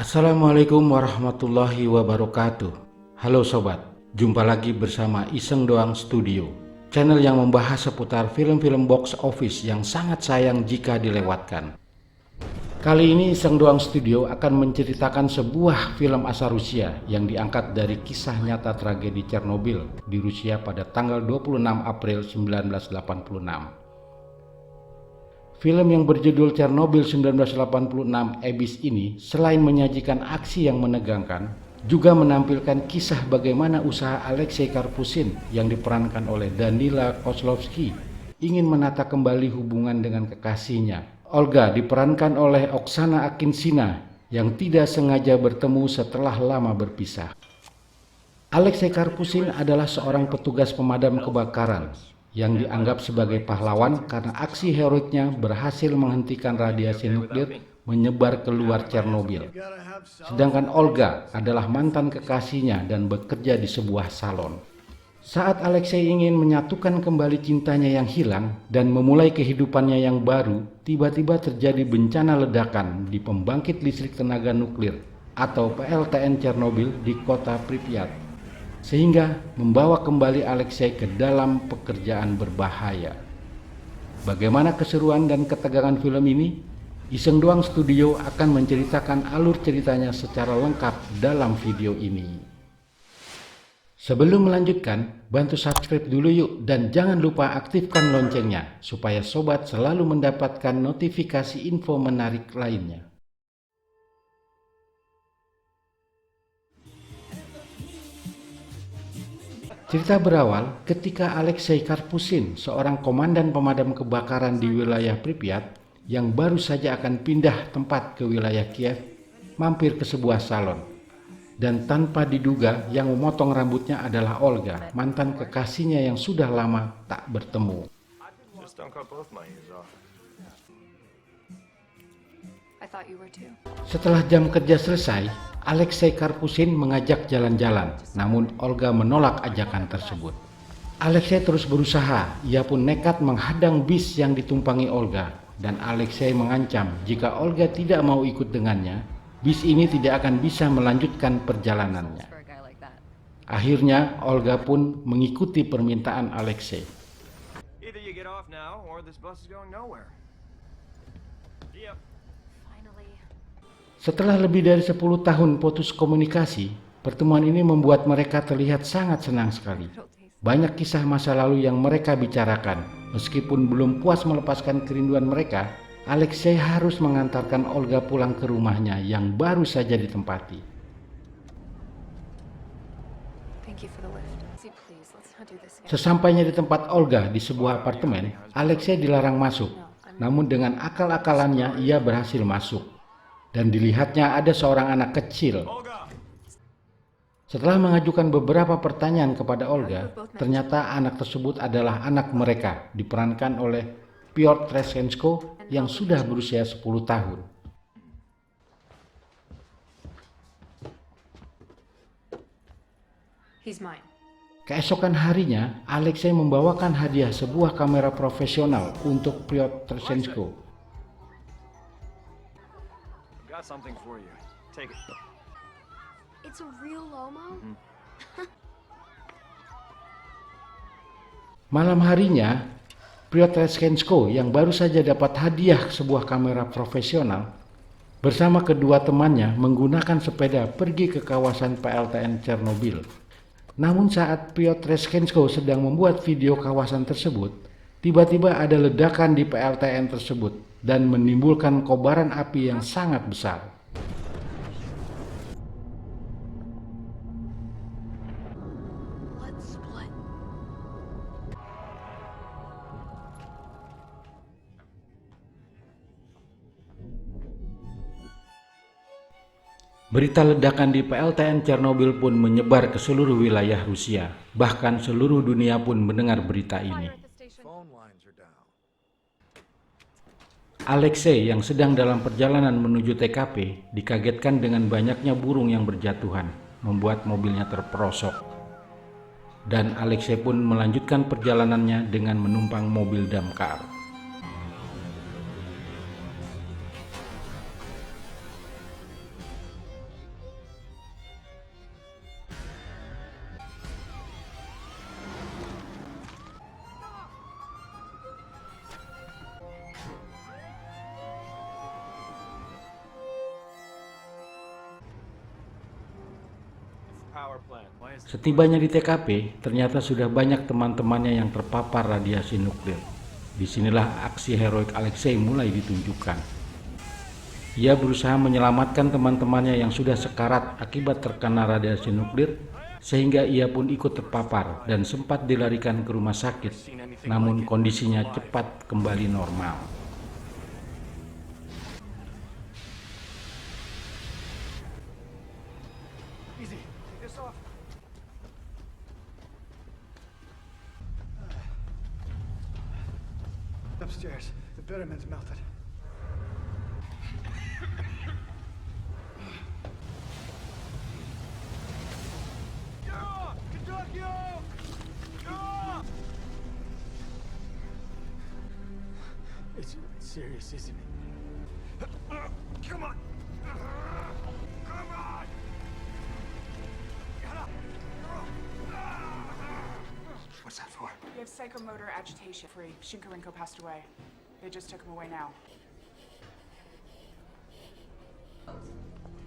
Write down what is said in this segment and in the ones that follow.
Assalamualaikum warahmatullahi wabarakatuh. Halo sobat, jumpa lagi bersama Iseng Doang Studio, channel yang membahas seputar film-film box office yang sangat sayang jika dilewatkan. Kali ini Iseng Doang Studio akan menceritakan sebuah film asal Rusia yang diangkat dari kisah nyata tragedi Chernobyl di Rusia pada tanggal 26 April 1986. Film yang berjudul Chernobyl 1986 Abyss ini selain menyajikan aksi yang menegangkan, juga menampilkan kisah bagaimana usaha Alexei Karpusin yang diperankan oleh Danila Kozlovsky ingin menata kembali hubungan dengan kekasihnya. Olga diperankan oleh Oksana Akinsina yang tidak sengaja bertemu setelah lama berpisah. Alexei Karpusin adalah seorang petugas pemadam kebakaran yang dianggap sebagai pahlawan karena aksi heroiknya berhasil menghentikan radiasi nuklir menyebar keluar Chernobyl. Sedangkan Olga adalah mantan kekasihnya dan bekerja di sebuah salon. Saat Alexei ingin menyatukan kembali cintanya yang hilang dan memulai kehidupannya yang baru, tiba-tiba terjadi bencana ledakan di pembangkit listrik tenaga nuklir atau PLTN Chernobyl di kota Pripyat, sehingga membawa kembali Alexei ke dalam pekerjaan berbahaya. Bagaimana keseruan dan ketegangan film ini? Iseng Doang Studio akan menceritakan alur ceritanya secara lengkap dalam video ini. Sebelum melanjutkan, bantu subscribe dulu yuk dan jangan lupa aktifkan loncengnya supaya sobat selalu mendapatkan notifikasi info menarik lainnya. Cerita berawal ketika Alexei Karpusin, seorang komandan pemadam kebakaran di wilayah Pripyat yang baru saja akan pindah tempat ke wilayah Kiev, mampir ke sebuah salon. Dan tanpa diduga yang memotong rambutnya adalah Olga, mantan kekasihnya yang sudah lama tak bertemu. Setelah jam kerja selesai, Alexei Karpusin mengajak jalan-jalan, namun Olga menolak ajakan tersebut. Alexei terus berusaha, ia pun nekat menghadang bis yang ditumpangi Olga, dan Alexei mengancam jika Olga tidak mau ikut dengannya, bis ini tidak akan bisa melanjutkan perjalanannya. Akhirnya Olga pun mengikuti permintaan Alexei. Setelah lebih dari 10 tahun putus komunikasi, pertemuan ini membuat mereka terlihat sangat senang sekali. Banyak kisah masa lalu yang mereka bicarakan. Meskipun belum puas melepaskan kerinduan mereka, Alexei harus mengantarkan Olga pulang ke rumahnya yang baru saja ditempati. Sesampainya di tempat Olga di sebuah apartemen, Alexei dilarang masuk. Namun dengan akal-akalannya ia berhasil masuk. Dan dilihatnya ada seorang anak kecil. Setelah mengajukan beberapa pertanyaan kepada Olga, ternyata anak tersebut adalah anak mereka, diperankan oleh Piotr Treskensko yang sudah berusia 10 tahun. Keesokan harinya, Alexei membawakan hadiah sebuah kamera profesional untuk Piotr Treskensko. Something for you. Take it. It's a real Lomo? Malam harinya, Piotr Treskensko yang baru saja dapat hadiah sebuah kamera profesional bersama kedua temannya menggunakan sepeda pergi ke kawasan PLTN Chernobyl. Namun saat Piotr Treskensko sedang membuat video kawasan tersebut, tiba-tiba ada ledakan di PLTN tersebut dan menimbulkan kobaran api yang sangat besar. Berita ledakan di PLTN Chernobyl pun menyebar ke seluruh wilayah Rusia. Bahkan seluruh dunia pun mendengar berita ini. Alexei yang sedang dalam perjalanan menuju TKP dikagetkan dengan banyaknya burung yang berjatuhan, membuat mobilnya terperosok. dan Alexei pun melanjutkan perjalanannya dengan menumpang mobil damkar. Power plant. Why is Setibanya di TKP, ternyata sudah banyak teman-temannya yang terpapar radiasi nuklir. Disinilah aksi heroik Alexei mulai ditunjukkan. Ia berusaha menyelamatkan teman-temannya yang sudah sekarat akibat terkena radiasi nuklir, sehingga ia pun ikut terpapar dan sempat dilarikan ke rumah sakit, namun kondisinya cepat kembali normal. easy? Take this off. Upstairs. The bitterman's melted. Get off! Kentucky! It's serious, isn't it? Come on! Come on! Get up! What's that for? You have psychomotor agitation. Free. Shinkarenko passed away. They just took him away now.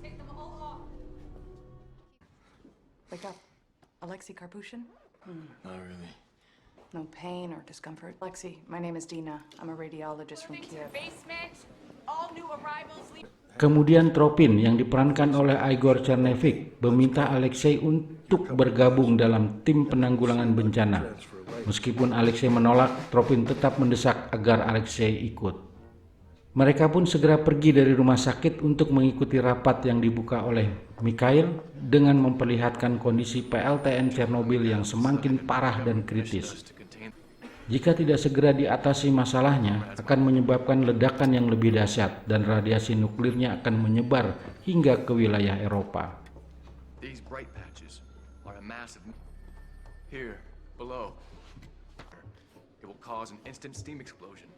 Take them all off. Wake up. Alexei Karpushin? Not really. No pain or discomfort. Alexei, my name is Dina. I'm a radiologist from Kiev. Basement. All new arrivals leave. Kemudian Tropin yang diperankan oleh Igor Chernevic meminta Alexei untuk bergabung dalam tim penanggulangan bencana. Meskipun Alexei menolak, Tropin tetap mendesak agar Alexei ikut. Mereka pun segera pergi dari rumah sakit untuk mengikuti rapat yang dibuka oleh Mikhail dengan memperlihatkan kondisi PLTN Chernobyl yang semakin parah dan kritis. Jika tidak segera diatasi masalahnya, akan menyebabkan ledakan yang lebih dahsyat dan radiasi nuklirnya akan menyebar hingga ke wilayah Eropa. These bright patches are a massive here below. It will cause an instant steam explosion.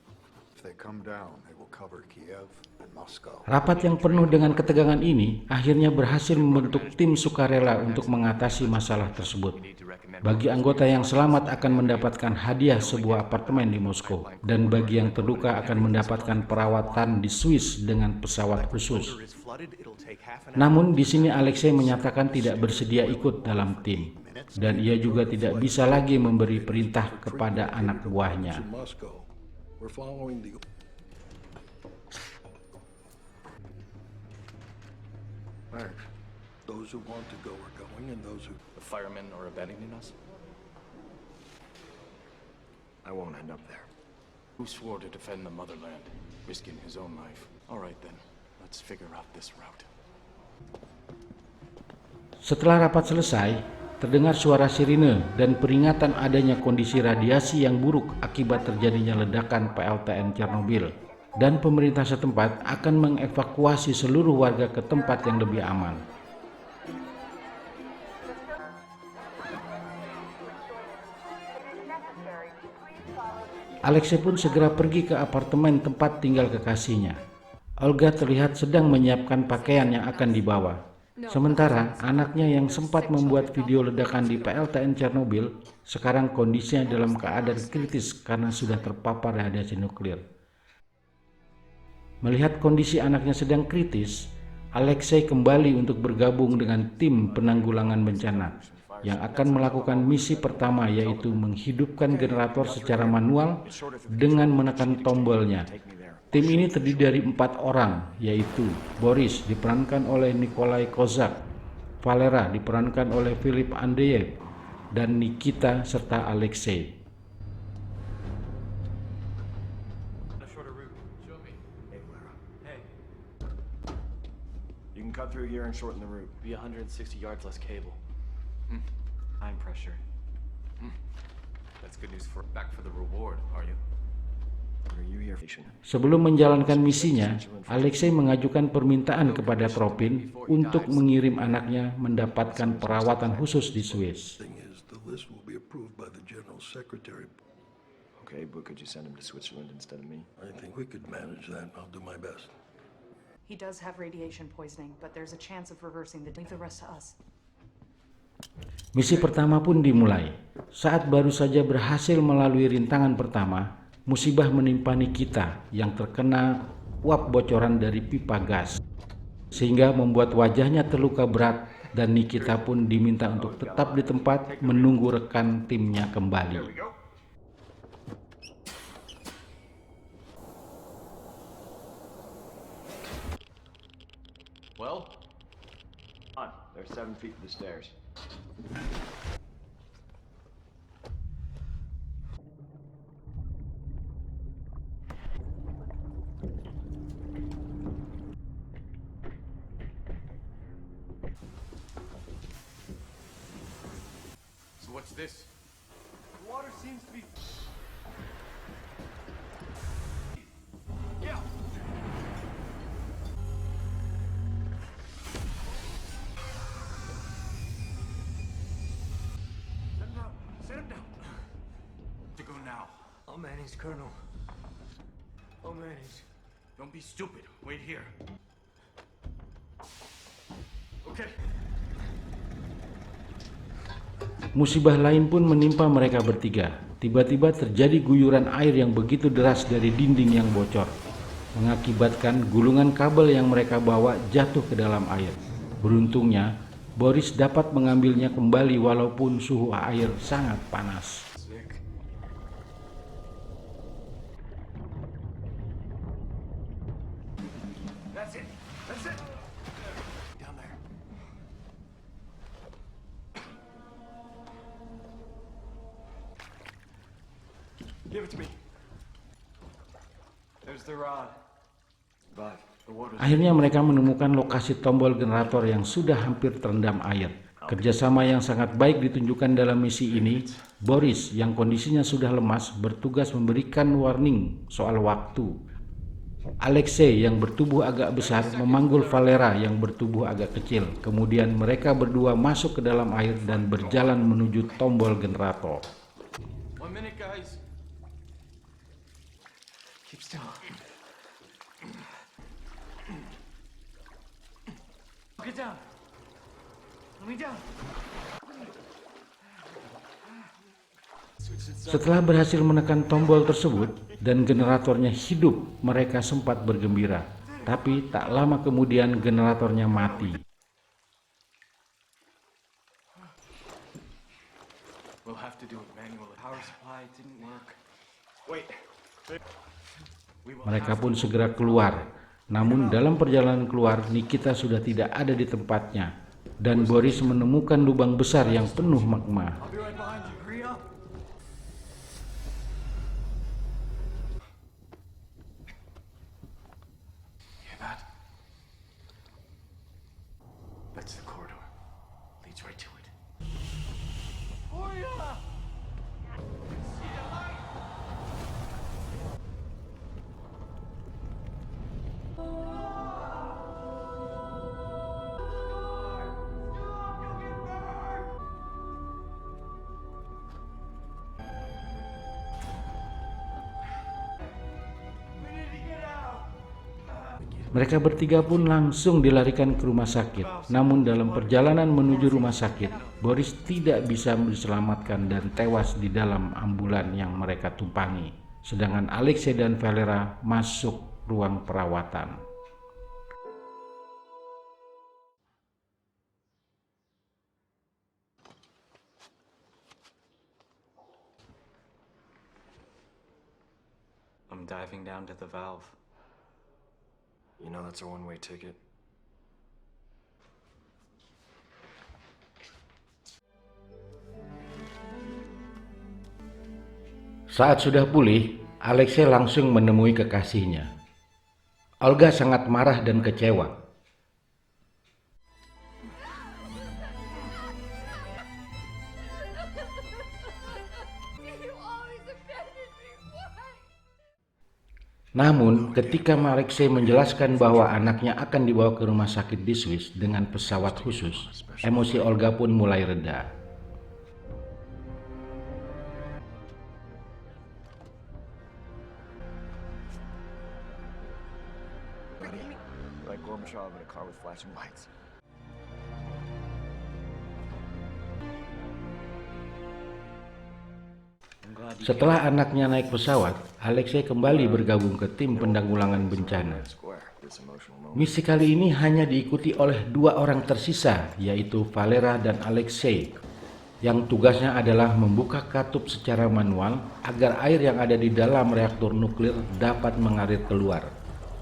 If they come down, they will cover Kiev and Moscow. Rapat yang penuh dengan ketegangan ini akhirnya berhasil membentuk tim sukarela untuk mengatasi masalah tersebut. Bagi anggota yang selamat akan mendapatkan hadiah sebuah apartemen di Moskow, dan bagi yang terluka akan mendapatkan perawatan di Swiss dengan pesawat khusus. Namun di sini Alexei menyatakan tidak bersedia ikut dalam tim, dan ia juga tidak bisa lagi memberi perintah kepada anak buahnya. Moscow. We're following the those who want to go are going, and those who The firemen are abandoning us. I won't end up there. Who swore to defend the motherland, risking his own life? All right then, let's figure out this route. Setelah rapat selesai, terdengar suara sirine dan peringatan adanya kondisi radiasi yang buruk akibat terjadinya ledakan PLTN Chernobyl, dan pemerintah setempat akan mengevakuasi seluruh warga ke tempat yang lebih aman. Alexei pun segera pergi ke apartemen tempat tinggal kekasihnya. Olga terlihat sedang menyiapkan pakaian yang akan dibawa. Sementara anaknya yang sempat membuat video ledakan di PLTN Chernobyl sekarang kondisinya dalam keadaan kritis karena sudah terpapar radiasi nuklir. Melihat kondisi anaknya sedang kritis, Alexei kembali untuk bergabung dengan tim penanggulangan bencana yang akan melakukan misi pertama, yaitu menghidupkan generator secara manual dengan menekan tombolnya. Tim ini terdiri dari 4 orang, yaitu Boris diperankan oleh Nikolai Kozak, Valera diperankan oleh Filip Andreyev, dan Nikita serta Alexei. A shorter route. Show me. Hey, Clara. Hey. You can cut through here and shorten the route. Be 160 yards less cable. Time pressure. That's good news for back for the reward, are you? What are you here for? Sebelum menjalankan misinya, Alexei mengajukan permintaan kepada Tropin untuk mengirim anaknya mendapatkan perawatan khusus di Swiss. thing is, the list will be Colonel's secretary. Okay, but could you send him to Switzerland instead of me? I think we could manage that. I'll do my best. He does have radiation poisoning, but there's a chance of reversing leave the rest to us. Misi pertama pun dimulai. Saat baru saja berhasil melalui rintangan pertama, musibah menimpa Nikita yang terkena uap bocoran dari pipa gas, sehingga membuat wajahnya terluka berat dan Nikita pun diminta untuk tetap di tempat menunggu rekan timnya kembali. Well? On. There's 7 feet to the stairs. So what's this? The water seems to be. Yeah. Set him down. Set him down. To go now. I'll manage, Colonel. I'll manage. Don't be stupid. Wait here. Okay. Musibah lain pun menimpa mereka bertiga. Tiba-tiba terjadi guyuran air yang begitu deras dari dinding yang bocor, mengakibatkan gulungan kabel yang mereka bawa jatuh ke dalam air. Beruntungnya, Boris dapat mengambilnya kembali walaupun suhu air sangat panas. Sick. That's it. That's it. Down there. Give it to me. There's the rod. But the water's... Akhirnya mereka menemukan lokasi tombol generator yang sudah hampir terendam air. Kerjasama yang sangat baik ditunjukkan dalam misi ini. Boris yang kondisinya sudah lemas bertugas memberikan warning soal waktu. Alexei yang bertubuh agak besar memanggul Valera yang bertubuh agak kecil. Kemudian mereka berdua masuk ke dalam air dan berjalan menuju tombol generator. 1 minute, guys. Keep still. Get down. Let me down. Setelah berhasil menekan tombol tersebut dan generatornya hidup, mereka sempat bergembira. Tapi tak lama kemudian generatornya mati. We'll have to do it manually. Power supply didn't work. Wait. We will Mereka have pun segera keluar. Namun dalam perjalanan keluar, Nikita sudah tidak ada di tempatnya. Dan Boris menemukan lubang besar yang penuh magma. I'll be right behind you. Hurry up. Hear that? That's the corridor. Leads right to it. Mereka bertiga pun langsung dilarikan ke rumah sakit. Namun dalam perjalanan menuju rumah sakit, Boris tidak bisa diselamatkan dan tewas di dalam ambulan yang mereka tumpangi. Sedangkan Alexei dan Valera masuk ruang perawatan. I'm diving down to the valve. You know that's a one-way ticket. Saat sudah pulih, Alexei langsung menemui kekasihnya. Olga sangat marah dan kecewa. You always abandoned me. Why? Namun, ketika Alexei menjelaskan bahwa anaknya akan dibawa ke rumah sakit di Swiss dengan pesawat khusus, emosi Olga pun mulai reda. kidding me? Like Gorbachev in a car with flashing lights. Setelah anaknya naik pesawat, Alexei kembali bergabung ke tim pendanggulangan bencana. Square. This emotional moment. Misi kali ini hanya diikuti oleh 2 orang tersisa, yaitu Valera dan Alexei, yang tugasnya adalah membuka katup secara manual agar air yang ada di dalam reaktor nuklir dapat mengalir keluar.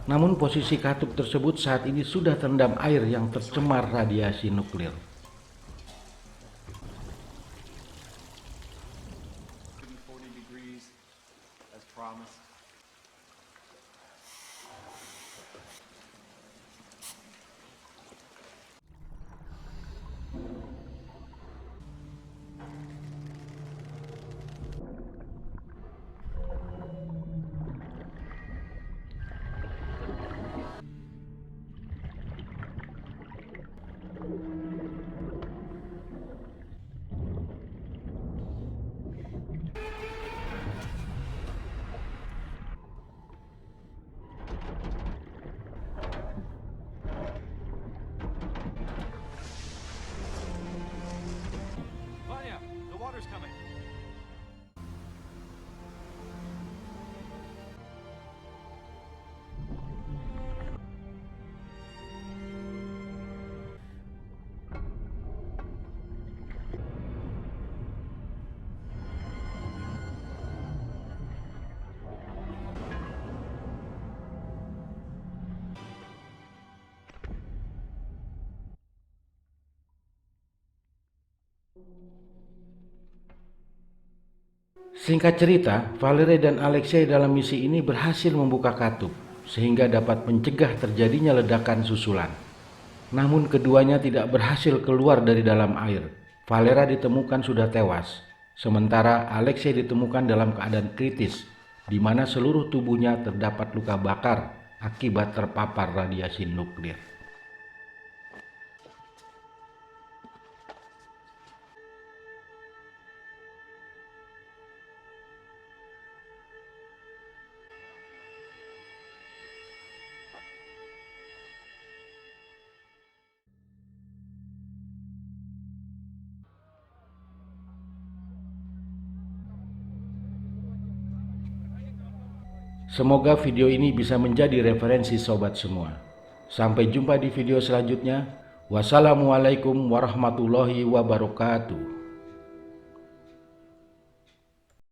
Namun posisi katup tersebut saat ini sudah terendam air yang tercemar radiasi nuklir. 40 degrees, as promised. Vanya, the water's coming. Singkat cerita, Valerie dan Alexei dalam misi ini berhasil membuka katup, sehingga dapat mencegah terjadinya ledakan susulan. Namun keduanya tidak berhasil keluar dari dalam air. Valera ditemukan sudah tewas, sementara Alexei ditemukan dalam keadaan kritis, di mana seluruh tubuhnya terdapat luka bakar akibat terpapar radiasi nuklir. Semoga video ini bisa menjadi referensi sobat semua. Sampai jumpa di video selanjutnya. Wassalamualaikum warahmatullahi wabarakatuh.